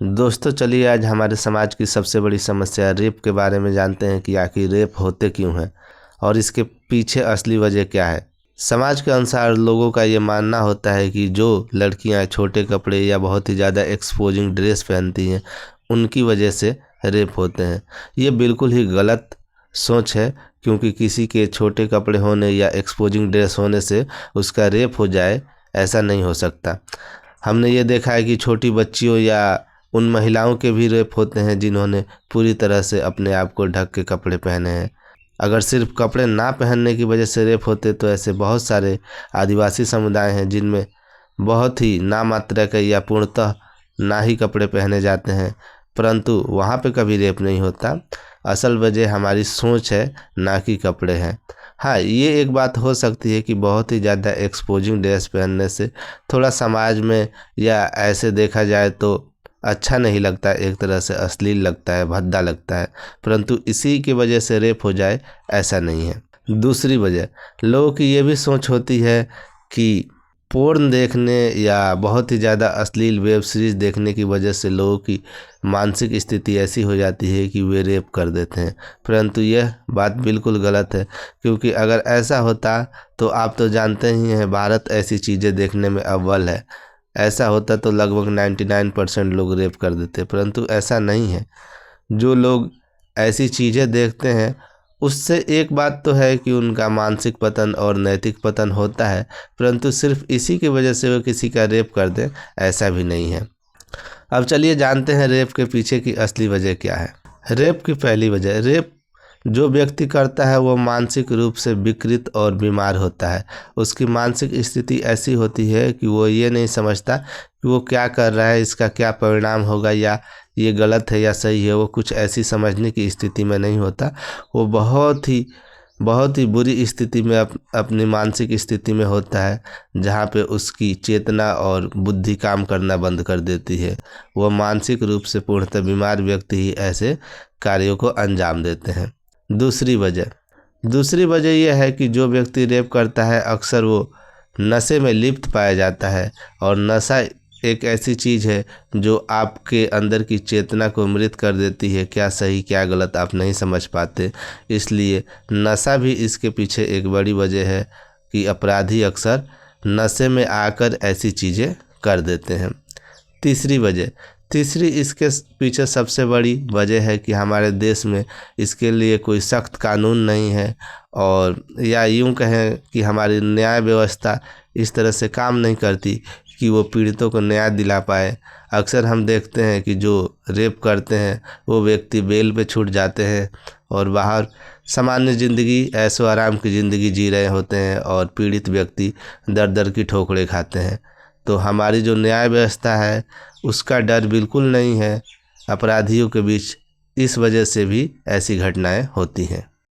दोस्तों चलिए आज हमारे समाज की सबसे बड़ी समस्या रेप के बारे में जानते हैं कि आखिर रेप होते क्यों हैं और इसके पीछे असली वजह क्या है। समाज के अनुसार लोगों का ये मानना होता है कि जो लड़कियां छोटे कपड़े या बहुत ही ज़्यादा एक्सपोजिंग ड्रेस पहनती हैं उनकी वजह से रेप होते हैं। ये बिल्कुल ही गलत सोच है, क्योंकि किसी के छोटे कपड़े होने या एक्सपोजिंग ड्रेस होने से उसका रेप हो जाए ऐसा नहीं हो सकता। हमने ये देखा है कि छोटी बच्चियों या उन महिलाओं के भी रेप होते हैं जिन्होंने पूरी तरह से अपने आप को ढक के कपड़े पहने हैं। अगर सिर्फ कपड़े ना पहनने की वजह से रेप होते तो ऐसे बहुत सारे आदिवासी समुदाय हैं जिनमें बहुत ही नामात्रा के या पूर्णतः ना ही कपड़े पहने जाते हैं, परंतु वहाँ पे कभी रेप नहीं होता। असल वजह हमारी सोच है, ना कि कपड़े हैं। हाँ, ये एक बात हो सकती है कि बहुत ही ज़्यादा एक्सपोजिंग ड्रेस पहनने से थोड़ा समाज में या ऐसे देखा जाए तो अच्छा नहीं लगता, एक तरह से अश्लील लगता है, भद्दा लगता है, परंतु इसी की वजह से रेप हो जाए ऐसा नहीं है। दूसरी वजह लोगों की ये भी सोच होती है कि पोर्न देखने या बहुत ही ज़्यादा अश्लील वेब सीरीज़ देखने की वजह से लोगों की मानसिक स्थिति ऐसी हो जाती है कि वे रेप कर देते हैं, परंतु यह बात बिल्कुल गलत है। क्योंकि अगर ऐसा होता तो आप तो जानते ही हैं भारत ऐसी चीज़ें देखने में अव्वल है। ऐसा होता तो लगभग 99% लोग रेप कर देते, परंतु ऐसा नहीं है। जो लोग ऐसी चीज़ें देखते हैं उससे एक बात तो है कि उनका मानसिक पतन और नैतिक पतन होता है, परंतु सिर्फ इसी की वजह से वो किसी का रेप कर दें ऐसा भी नहीं है। अब चलिए जानते हैं रेप के पीछे की असली वजह क्या है। रेप की पहली वजह, रेप जो व्यक्ति करता है वो मानसिक रूप से विकृत और बीमार होता है। उसकी मानसिक स्थिति ऐसी होती है कि वो ये नहीं समझता कि वो क्या कर रहा है, इसका क्या परिणाम होगा, या ये गलत है या सही है। वो कुछ ऐसी समझने की स्थिति में नहीं होता। वो बहुत ही बुरी स्थिति में अपनी मानसिक स्थिति में होता है, जहाँ पे उसकी चेतना और बुद्धि काम करना बंद कर देती है। वो मानसिक रूप से पूर्णतः बीमार व्यक्ति ही ऐसे कार्यों को अंजाम देते हैं। दूसरी वजह यह है कि जो व्यक्ति रेप करता है अक्सर वो नशे में लिप्त पाया जाता है, और नशा एक ऐसी चीज़ है जो आपके अंदर की चेतना को मृत कर देती है। क्या सही क्या गलत आप नहीं समझ पाते, इसलिए नशा भी इसके पीछे एक बड़ी वजह है कि अपराधी अक्सर नशे में आकर ऐसी चीज़ें कर देते हैं। तीसरी इसके पीछे सबसे बड़ी वजह है कि हमारे देश में इसके लिए कोई सख्त कानून नहीं है, और या यूं कहें कि हमारी न्याय व्यवस्था इस तरह से काम नहीं करती कि वो पीड़ितों को न्याय दिला पाए। अक्सर हम देखते हैं कि जो रेप करते हैं वो व्यक्ति बेल पे छूट जाते हैं और बाहर सामान्य ज़िंदगी, ऐशो आराम की ज़िंदगी जी रहे होते हैं, और पीड़ित व्यक्ति दर दर की ठोकरें खाते हैं। तो हमारी जो न्याय व्यवस्था है उसका डर बिल्कुल नहीं है अपराधियों के बीच। इस वजह से भी ऐसी घटनाएं होती हैं।